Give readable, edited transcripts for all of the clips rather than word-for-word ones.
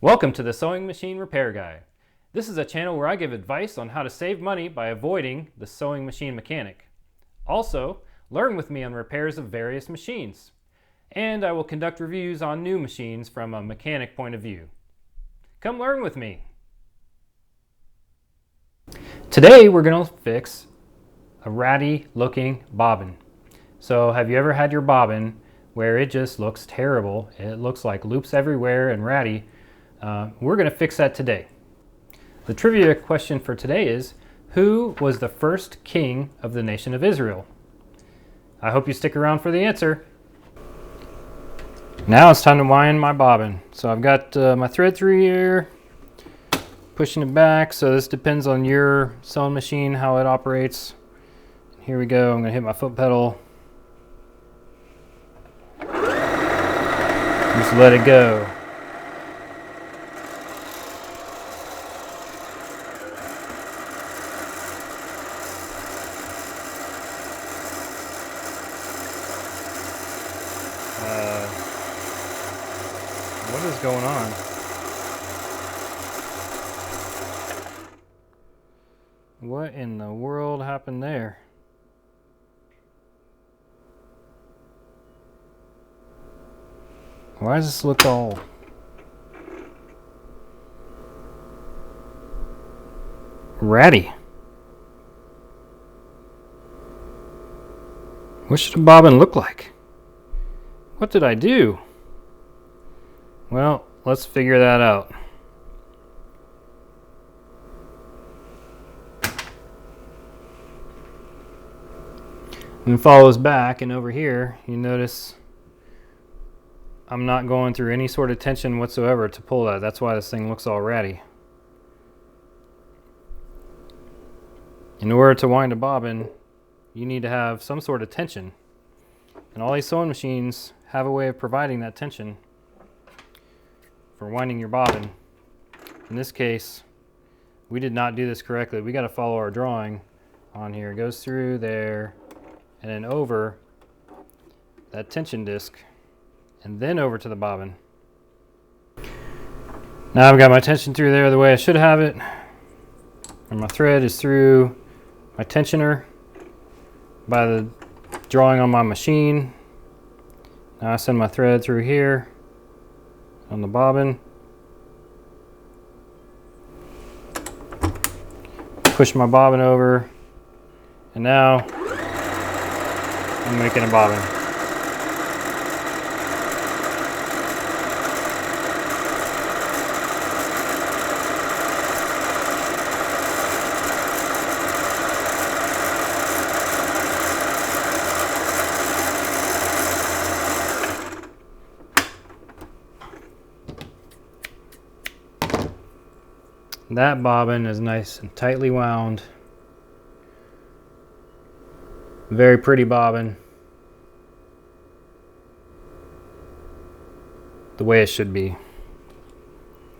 Welcome to the Sewing Machine Repair Guy. This is a channel where I give advice on how to save money by avoiding the sewing machine mechanic. Also, learn with me on repairs of various machines. And I will conduct reviews on new machines from a mechanic point of view. Come learn with me. Today we're going to fix a ratty looking bobbin. So have you ever had your bobbin where it just looks terrible? It looks like loops everywhere and ratty. We're going to fix that today. The trivia question for today is, who was the first king of the nation of Israel? I hope you stick around for the answer. Now it's time to wind my bobbin. So I've got my thread through here, pushing it back. So this depends on your sewing machine, how it operates. Here we go. I'm going to hit my foot pedal. Just let it go. What is going on? What in the world happened there? Why does this look all ratty? What should a bobbin look like? What did I do? Well, let's figure that out. And follows back, and over here you notice I'm not going through any sort of tension whatsoever to pull that. That's why this thing looks all ratty. In order to wind a bobbin, you need to have some sort of tension. And all these sewing machines have a way of providing that tension for winding your bobbin. In this case, we did not do this correctly. We got to follow our drawing on here. It goes through there and then over that tension disc and then over to the bobbin. Now I've got my tension through there the way I should have it, and my thread is through my tensioner by the drawing on my machine. Now I send my thread through here on the bobbin, push my bobbin over, and now I'm making a bobbin. That bobbin is nice and tightly wound. Very pretty bobbin. The way it should be.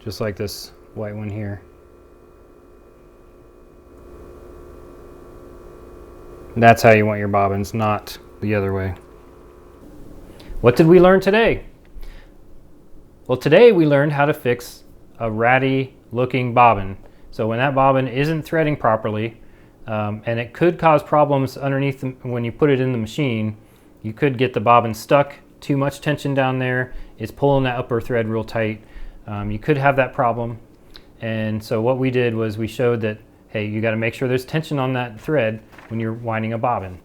Just like this white one here. That's how you want your bobbins, not the other way. What did we learn today? Well, today we learned how to fix a ratty looking bobbin. So when that bobbin isn't threading properly, and it could cause problems underneath when you put it in the machine, you could get the bobbin stuck, too much tension down there, it's pulling that upper thread real tight. You could have that problem. And so what we did was we showed that, hey, you got to make sure there's tension on that thread when you're winding a bobbin.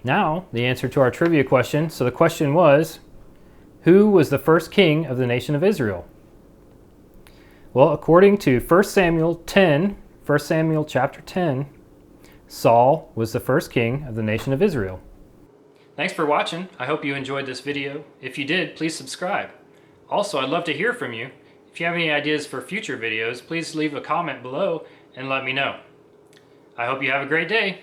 Now, the answer to our trivia question. So the question was, who was the first king of the nation of Israel? Well, according to 1 Samuel chapter 10, Saul was the first king of the nation of Israel. Thanks for watching. I hope you enjoyed this video. If you did, please subscribe. Also, I'd love to hear from you. If you have any ideas for future videos, please leave a comment below and let me know. I hope you have a great day.